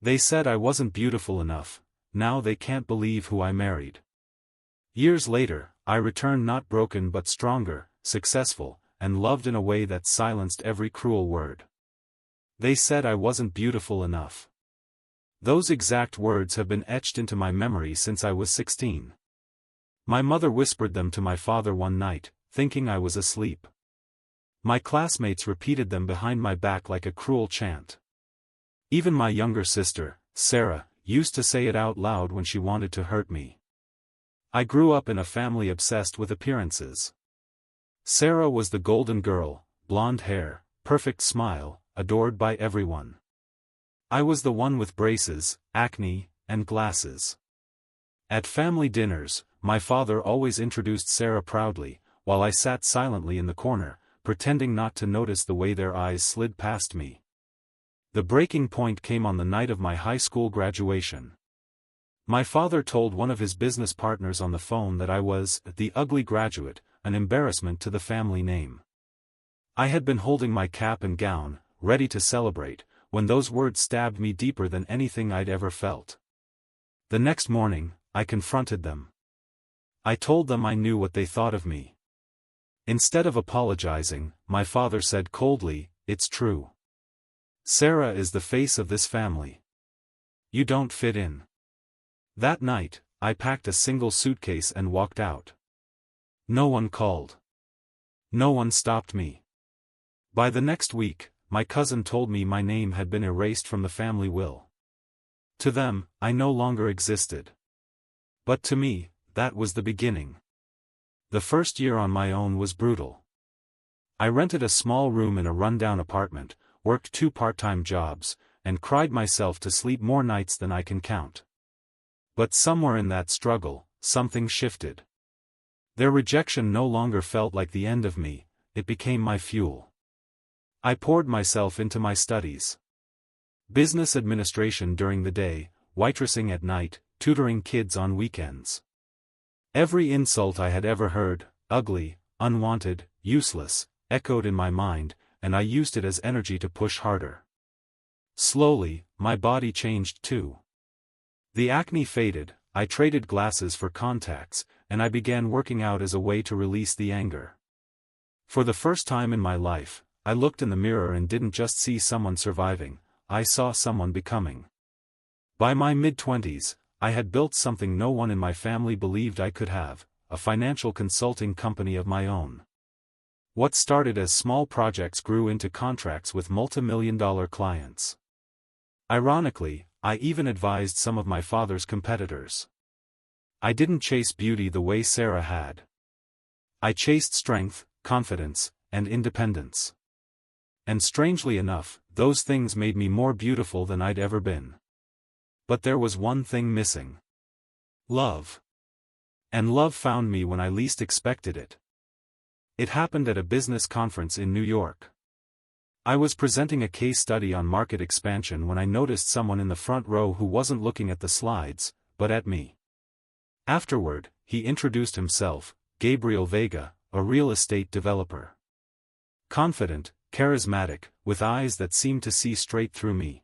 They said I wasn't beautiful enough. Now they can't believe who I married. Years later, I returned not broken but stronger, successful, and loved in a way that silenced every cruel word. They said I wasn't beautiful enough. Those exact words have been etched into my memory since I was 16. My mother whispered them to my father one night, thinking I was asleep. My classmates repeated them behind my back like a cruel chant. Even my younger sister, Sarah, used to say it out loud when she wanted to hurt me. I grew up in a family obsessed with appearances. Sarah was the golden girl, blonde hair, perfect smile, adored by everyone. I was the one with braces, acne, and glasses. At family dinners, my father always introduced Sarah proudly, while I sat silently in the corner, pretending not to notice the way their eyes slid past me. The breaking point came on the night of my high school graduation. My father told one of his business partners on the phone that I was the ugly graduate, an embarrassment to the family name. I had been holding my cap and gown, ready to celebrate, when those words stabbed me deeper than anything I'd ever felt. The next morning, I confronted them. I told them I knew what they thought of me. Instead of apologizing, my father said coldly, "It's true. Sarah is the face of this family. You don't fit in." That night, I packed a single suitcase and walked out. No one called. No one stopped me. By the next week, my cousin told me my name had been erased from the family will. To them, I no longer existed. But to me, that was the beginning. The first year on my own was brutal. I rented a small room in a rundown apartment, worked 2 part-time jobs, and cried myself to sleep more nights than I can count. But somewhere in that struggle, something shifted. Their rejection no longer felt like the end of me, it became my fuel. I poured myself into my studies. Business administration during the day, waitressing at night, tutoring kids on weekends. Every insult I had ever heard, ugly, unwanted, useless, echoed in my mind, and I used it as energy to push harder. Slowly, my body changed too. The acne faded, I traded glasses for contacts, and I began working out as a way to release the anger. For the first time in my life, I looked in the mirror and didn't just see someone surviving, I saw someone becoming. By my mid-20s, I had built something no one in my family believed I could have, a financial consulting company of my own. What started as small projects grew into contracts with multi-million-dollar clients. Ironically, I even advised some of my father's competitors. I didn't chase beauty the way Sarah had. I chased strength, confidence, and independence. And strangely enough, those things made me more beautiful than I'd ever been. But there was one thing missing. Love. And love found me when I least expected it. It happened at a business conference in New York. I was presenting a case study on market expansion when I noticed someone in the front row who wasn't looking at the slides, but at me. Afterward, he introduced himself, Gabriel Vega, a real estate developer. Confident, charismatic, with eyes that seemed to see straight through me.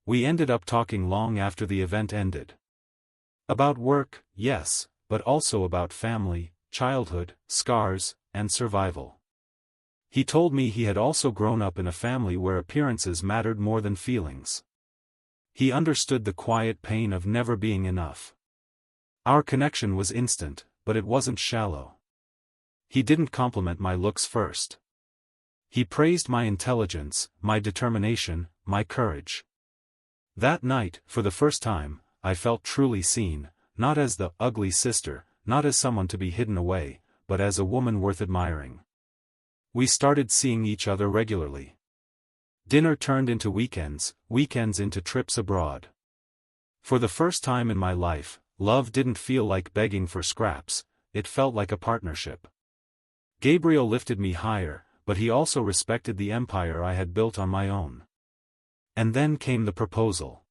We ended up talking long after the event ended. About work, yes, but also about family, childhood, scars, and survival. He told me he had also grown up in a family where appearances mattered more than feelings. He understood the quiet pain of never being enough. Our connection was instant, but it wasn't shallow. He didn't compliment my looks first. He praised my intelligence, my determination, my courage. That night, for the first time, I felt truly seen, not as the ugly sister, not as someone to be hidden away, but as a woman worth admiring. We started seeing each other regularly. Dinner turned into weekends, weekends into trips abroad. For the first time in my life, love didn't feel like begging for scraps, it felt like a partnership. Gabriel lifted me higher, but he also respected the empire I had built on my own. And then came the proposal.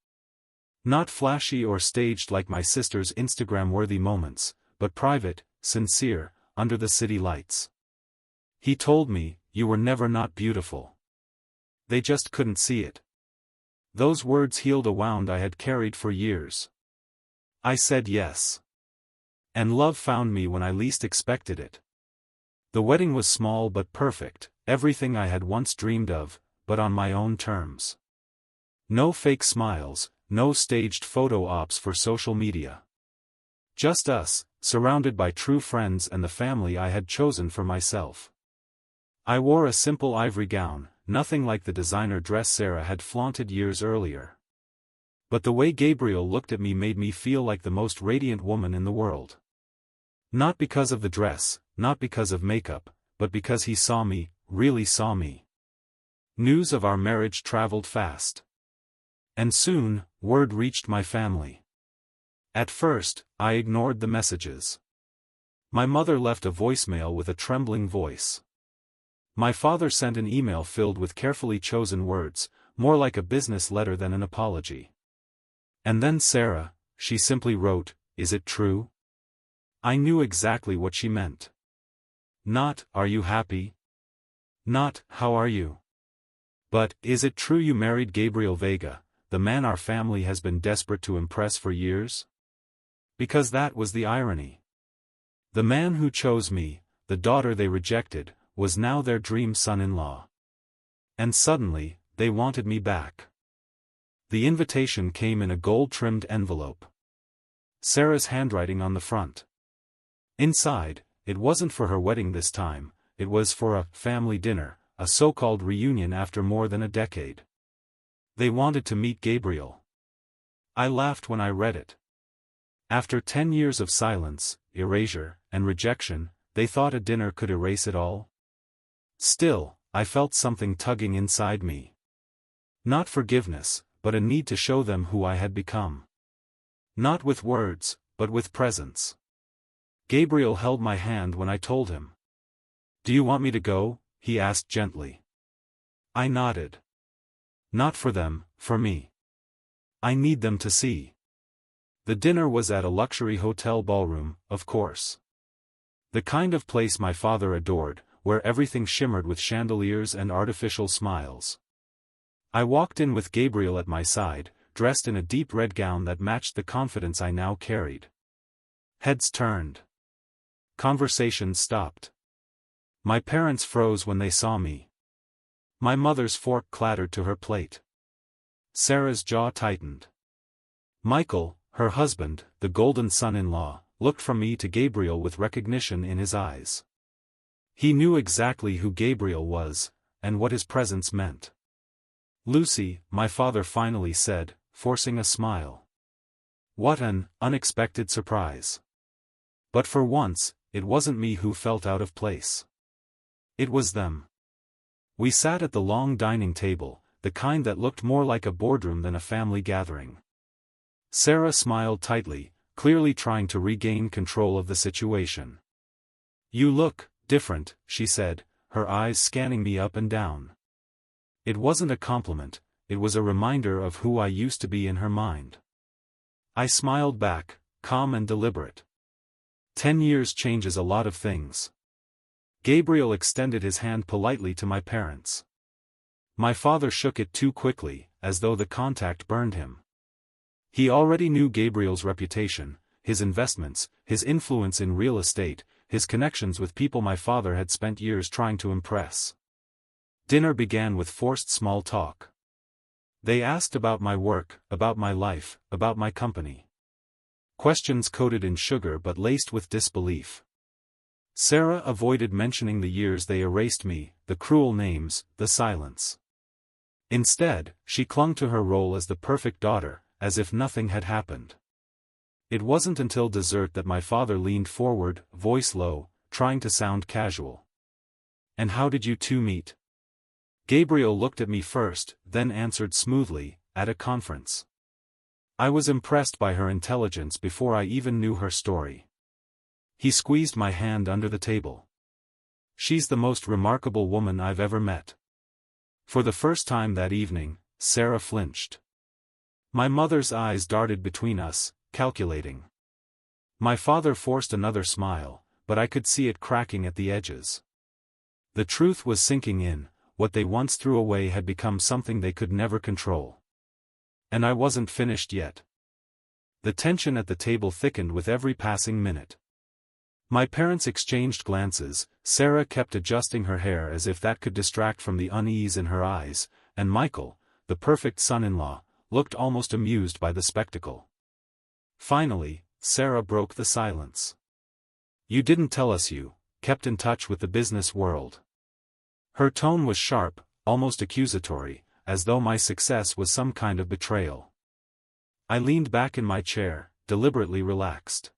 Not flashy or staged like my sister's Instagram-worthy moments, but private, sincere, under the city lights. He told me, "You were never not beautiful. They just couldn't see it." Those words healed a wound I had carried for years. I said yes. And love found me when I least expected it. The wedding was small but perfect, everything I had once dreamed of, but on my own terms. No fake smiles, no staged photo ops for social media. Just us, surrounded by true friends and the family I had chosen for myself. I wore a simple ivory gown, nothing like the designer dress Sarah had flaunted years earlier. But the way Gabriel looked at me made me feel like the most radiant woman in the world. Not because of the dress, not because of makeup, but because he saw me, really saw me. News of our marriage traveled fast. And soon, word reached my family. At first, I ignored the messages. My mother left a voicemail with a trembling voice. My father sent an email filled with carefully chosen words, more like a business letter than an apology. And then Sarah, she simply wrote, "Is it true?" I knew exactly what she meant. Not, "Are you happy?" Not, "How are you?" But, "Is it true you married Gabriel Vega, the man our family has been desperate to impress for years?" Because that was the irony. The man who chose me, the daughter they rejected, was now their dream son-in-law. And suddenly, they wanted me back. The invitation came in a gold-trimmed envelope. Sarah's handwriting on the front. Inside, it wasn't for her wedding this time, it was for a family dinner, a so-called reunion after more than a decade. They wanted to meet Gabriel. I laughed when I read it. After 10 years of silence, erasure, and rejection, they thought a dinner could erase it all? Still, I felt something tugging inside me. Not forgiveness, but a need to show them who I had become. Not with words, but with presence. Gabriel held my hand when I told him. "Do you want me to go?" he asked gently. I nodded. Not for them, for me. I need them to see. The dinner was at a luxury hotel ballroom, of course. The kind of place my father adored, where everything shimmered with chandeliers and artificial smiles. I walked in with Gabriel at my side, dressed in a deep red gown that matched the confidence I now carried. Heads turned. Conversations stopped. My parents froze when they saw me. My mother's fork clattered to her plate. Sarah's jaw tightened. Michael, her husband, the golden son-in-law, looked from me to Gabriel with recognition in his eyes. He knew exactly who Gabriel was, and what his presence meant. "Lucy," my father finally said, forcing a smile. What an unexpected surprise. But for once, it wasn't me who felt out of place. It was them. We sat at the long dining table, the kind that looked more like a boardroom than a family gathering. Sarah smiled tightly, clearly trying to regain control of the situation. "You look different," she said, her eyes scanning me up and down. It wasn't a compliment, it was a reminder of who I used to be in her mind. I smiled back, calm and deliberate. 10 years changes a lot of things. Gabriel extended his hand politely to my parents. My father shook it too quickly, as though the contact burned him. He already knew Gabriel's reputation, his investments, his influence in real estate, his connections with people my father had spent years trying to impress. Dinner began with forced small talk. They asked about my work, about my life, about my company. Questions coated in sugar but laced with disbelief. Sarah avoided mentioning the years they erased me, the cruel names, the silence. Instead, she clung to her role as the perfect daughter, as if nothing had happened. It wasn't until dessert that my father leaned forward, voice low, trying to sound casual. "And how did you two meet?" Gabriel looked at me first, then answered smoothly, "At a conference." I was impressed by her intelligence before I even knew her story. He squeezed my hand under the table. "She's the most remarkable woman I've ever met." For the first time that evening, Sarah flinched. My mother's eyes darted between us, calculating. My father forced another smile, but I could see it cracking at the edges. The truth was sinking in, what they once threw away had become something they could never control. And I wasn't finished yet. The tension at the table thickened with every passing minute. My parents exchanged glances. Sarah kept adjusting her hair as if that could distract from the unease in her eyes, and Michael, the perfect son-in-law, looked almost amused by the spectacle. Finally, Sarah broke the silence. "You didn't tell us you kept in touch with the business world." Her tone was sharp, almost accusatory, as though my success was some kind of betrayal. I leaned back in my chair, deliberately relaxed.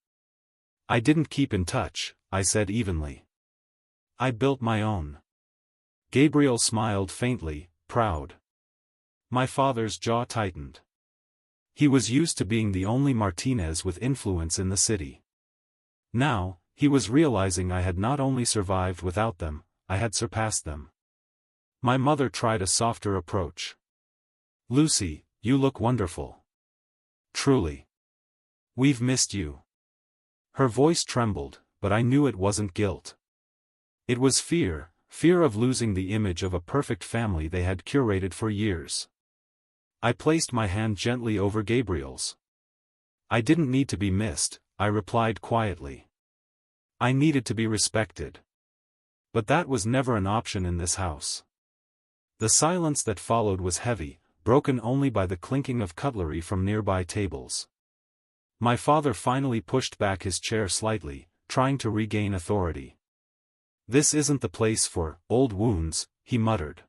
"I didn't keep in touch," I said evenly. "I built my own." Gabriel smiled faintly, proud. My father's jaw tightened. He was used to being the only Martinez with influence in the city. Now, he was realizing I had not only survived without them, I had surpassed them. My mother tried a softer approach. "Lucy, you look wonderful. Truly. We've missed you." Her voice trembled, but I knew it wasn't guilt. It was fear of losing the image of a perfect family they had curated for years. I placed my hand gently over Gabriel's. "I didn't need to be missed," I replied quietly. "I needed to be respected." But that was never an option in this house. The silence that followed was heavy, broken only by the clinking of cutlery from nearby tables. My father finally pushed back his chair slightly, trying to regain authority. "This isn't the place for old wounds," he muttered.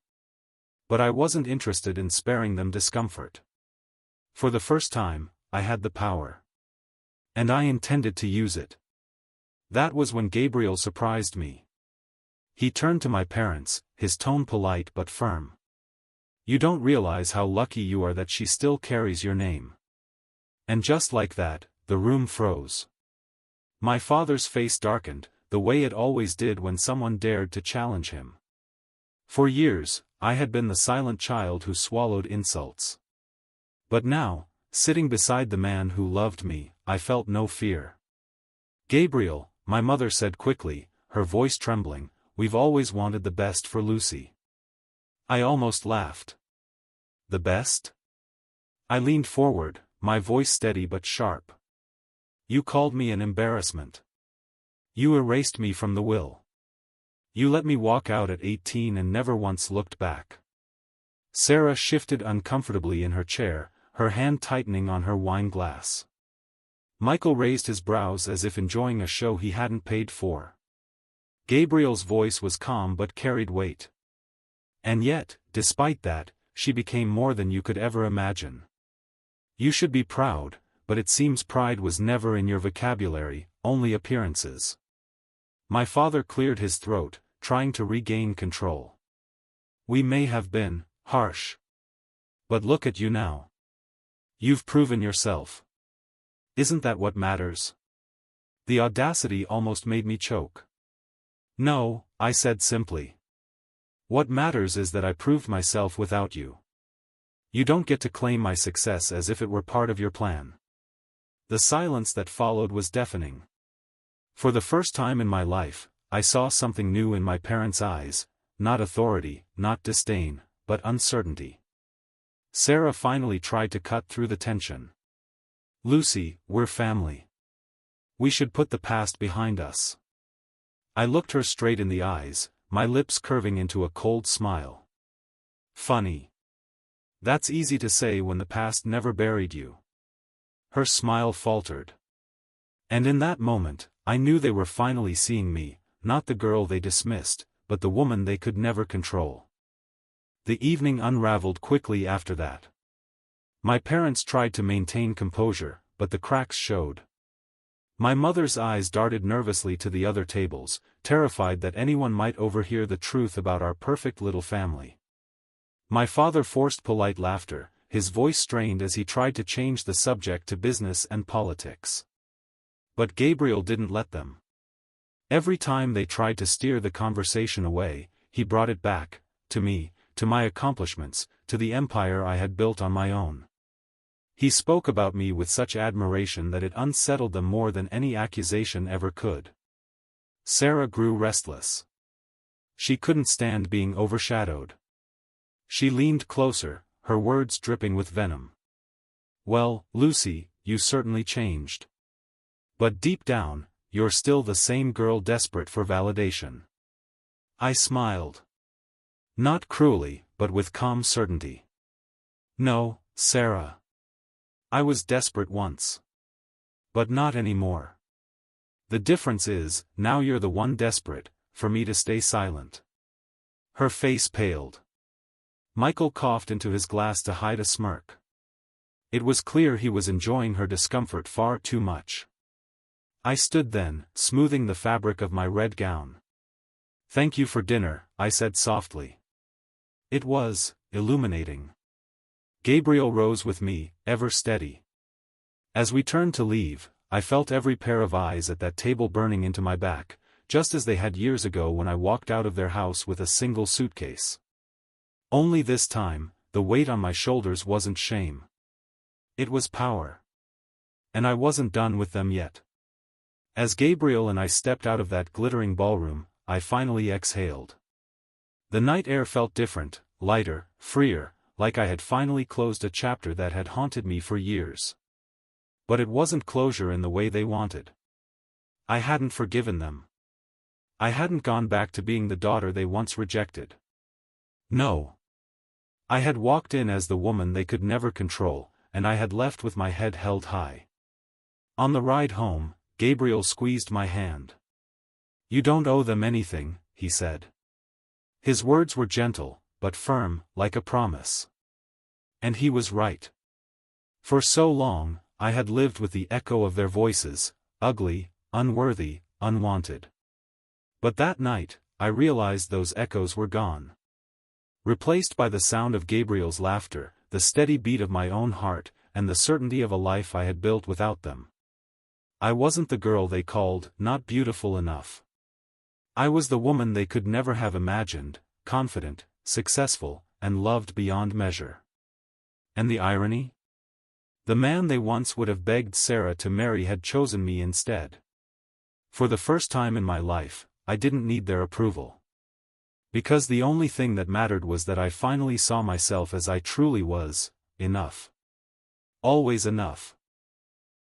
But I wasn't interested in sparing them discomfort. For the first time, I had the power. And I intended to use it. That was when Gabriel surprised me. He turned to my parents, his tone polite but firm. "You don't realize how lucky you are that she still carries your name." And just like that, the room froze. My father's face darkened, the way it always did when someone dared to challenge him. For years, I had been the silent child who swallowed insults. But now, sitting beside the man who loved me, I felt no fear. "Gabriel," my mother said quickly, her voice trembling, "we've always wanted the best for Lucy." I almost laughed. "The best?" I leaned forward, my voice steady but sharp. "You called me an embarrassment. You erased me from the will. You let me walk out at 18 and never once looked back." Sarah shifted uncomfortably in her chair, her hand tightening on her wine glass. Michael raised his brows as if enjoying a show he hadn't paid for. Gabriel's voice was calm but carried weight. "And yet, despite that, she became more than you could ever imagine. You should be proud, but it seems pride was never in your vocabulary, only appearances." My father cleared his throat, trying to regain control. "We may have been harsh. But look at you now. You've proven yourself. Isn't that what matters?" The audacity almost made me choke. "No," I said simply. "What matters is that I proved myself without you. You don't get to claim my success as if it were part of your plan." The silence that followed was deafening. For the first time in my life, I saw something new in my parents' eyes, not authority, not disdain, but uncertainty. Sarah finally tried to cut through the tension. "Lucy, we're family. We should put the past behind us." I looked her straight in the eyes, my lips curving into a cold smile. "Funny. That's easy to say when the past never buried you." Her smile faltered. And in that moment, I knew they were finally seeing me, not the girl they dismissed, but the woman they could never control. The evening unraveled quickly after that. My parents tried to maintain composure, but the cracks showed. My mother's eyes darted nervously to the other tables, terrified that anyone might overhear the truth about our perfect little family. My father forced polite laughter, his voice strained as he tried to change the subject to business and politics. But Gabriel didn't let them. Every time they tried to steer the conversation away, he brought it back, to me, to my accomplishments, to the empire I had built on my own. He spoke about me with such admiration that it unsettled them more than any accusation ever could. Sarah grew restless. She couldn't stand being overshadowed. She leaned closer, her words dripping with venom. Well, Lucy, you certainly changed. But deep down, you're still the same girl desperate for validation. I smiled. Not cruelly, but with calm certainty. No, Sarah. I was desperate once. But not anymore. The difference is, now you're the one desperate, for me to stay silent. Her face paled. Michael coughed into his glass to hide a smirk. It was clear he was enjoying her discomfort far too much. I stood then, smoothing the fabric of my red gown. Thank you for dinner, I said softly. It was illuminating. Gabriel rose with me, ever steady. As we turned to leave, I felt every pair of eyes at that table burning into my back, just as they had years ago when I walked out of their house with a single suitcase. Only this time, the weight on my shoulders wasn't shame. It was power. And I wasn't done with them yet. As Gabriel and I stepped out of that glittering ballroom, I finally exhaled. The night air felt different, lighter, freer, like I had finally closed a chapter that had haunted me for years. But it wasn't closure in the way they wanted. I hadn't forgiven them. I hadn't gone back to being the daughter they once rejected. No. I had walked in as the woman they could never control, and I had left with my head held high. On the ride home, Gabriel squeezed my hand. You don't owe them anything, he said. His words were gentle, but firm, like a promise. And he was right. For so long, I had lived with the echo of their voices, ugly, unworthy, unwanted. But that night, I realized those echoes were gone. Replaced by the sound of Gabriel's laughter, the steady beat of my own heart, and the certainty of a life I had built without them. I wasn't the girl they called not beautiful enough. I was the woman they could never have imagined, confident, successful, and loved beyond measure. And the irony? The man they once would have begged Sarah to marry had chosen me instead. For the first time in my life, I didn't need their approval. Because the only thing that mattered was that I finally saw myself as I truly was, enough. Always enough.